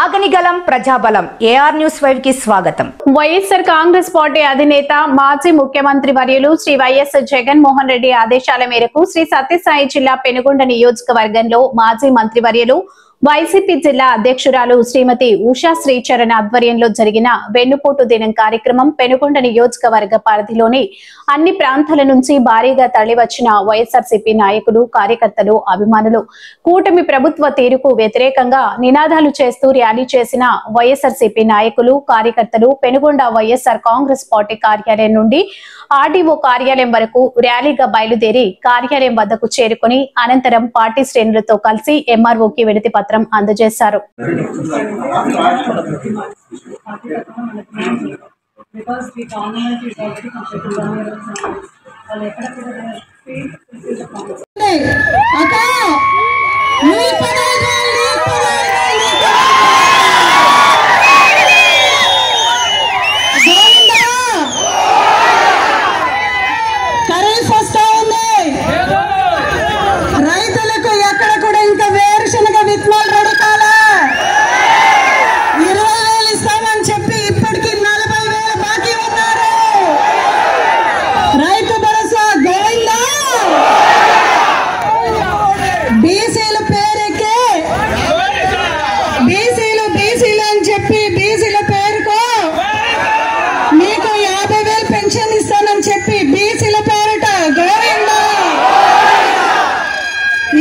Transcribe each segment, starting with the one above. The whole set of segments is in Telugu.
ఆగనిగలం ప్రజాబలం ఏఆర్ న్యూస్ 5 కి స్వాగతం. వైఎస్ఆర్ కాంగ్రెస్ పార్టీ అధినేత మాజీ ముఖ్యమంత్రి వర్యులు శ్రీ వైఎస్ జగన్మోహన్ రెడ్డి ఆదేశాల మేరకు శ్రీ సత్యసాయి జిల్లా పెనుగొండ నియోజకవర్గంలో మాజీ మంత్రి వర్యులు వైసీపీ జిల్లా అధ్యక్షురాలు శ్రీమతి ఉషా శ్రీచరణ్ ఆధ్వర్యంలో జరిగిన వెన్నుపోటు దినం కార్యక్రమం పెనుగొండ నియోజకవర్గ పరిధిలోని అన్ని ప్రాంతాల నుంచి భారీగా తరలివచ్చిన వైఎస్ఆర్సీపీ నాయకులు, కార్యకర్తలు, అభిమానులు కూటమి ప్రభుత్వ తీరుకు వ్యతిరేకంగా నినాదాలు చేస్తూ ర్యాలీ చేసిన వైఎస్ఆర్సీపీ నాయకులు, కార్యకర్తలు పెనుగొండ వైఎస్ఆర్ కాంగ్రెస్ పార్టీ కార్యాలయం నుండి ఆర్డీఓ కార్యాలయం వరకు ర్యాలీగా బయలుదేరి కార్యాలయం వద్దకు చేరుకుని అనంతరం పార్టీ శ్రేణులతో కలిసి ఎంఆర్ఓకి వినతి పత్రం అందజేశారు.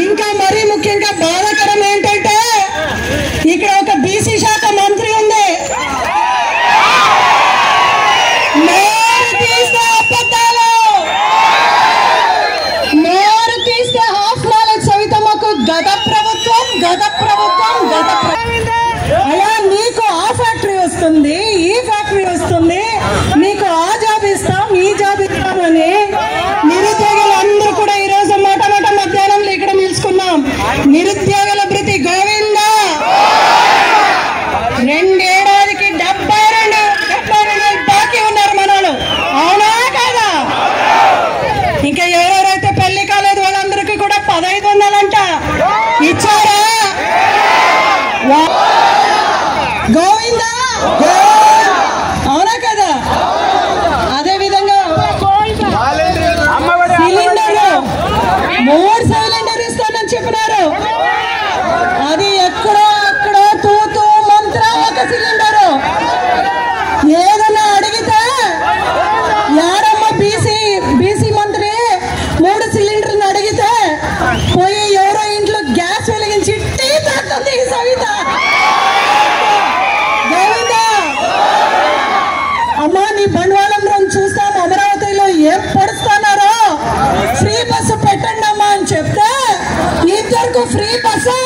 ఇంకా మరీ ముఖ్యంగా బాధాకరం ఏంటంటే ఇక్కడ ఒక బీసీ శాఖ మంత్రి ఉంది. నోరు తీస్తే హాఫ్ నాలెడ్జ్ సవితమ్మకు గత ప్రభుత్వం అలా నీకు ఆ ఫ్యాక్టరీ వస్తుంది, ఈ ఫ్యాక్టరీ వస్తుంది, నీకు ఆ జాబ్ ఇస్తాం, ఈ జాబ్ ఇస్తామని నిరుద్యోగులు అందరూ కూడా ఈ రోజు మధ్యాహ్నంలో ఇక్కడ నిలుచుకున్నాం. నిరుద్యోగుల భృతి గోవిందా. 2 ఏడాదికి 72 బాకీ ఉన్నారు మనోళ్ళు, అవునా కాదా? ఇంకా ఎవరెవరైతే పెళ్లి కాలేదు వాళ్ళందరికీ కూడా 1500 అంట ఇచ్చారా? గోవిందా, అవునా కదా? అదే విధంగా సిలిండర్ 3 సిలిండర్ ఇస్తానని చెప్పినారు. అది ఎక్కడో అక్కడో తూతూ మంత్ర ఒక సిలిండరు. ఏదన్నా అడిగితే యారమ్మ బీసీ మంత్రి 3 సిలిండర్ని అడిగితే పోయి ఎవరో ఇంట్లో గ్యాస్ వెలిగించి టీ తాగుతుంది ఈ సవిత. గోవిందా, అమ్మా నీ బండవాళం చూస్తాం, అమరావతిలో ఏం పడుతున్నారో ఫ్రీ బస్సు పెట్టండి అమ్మా అని చెప్తే 2 ఫ్రీ బస్సు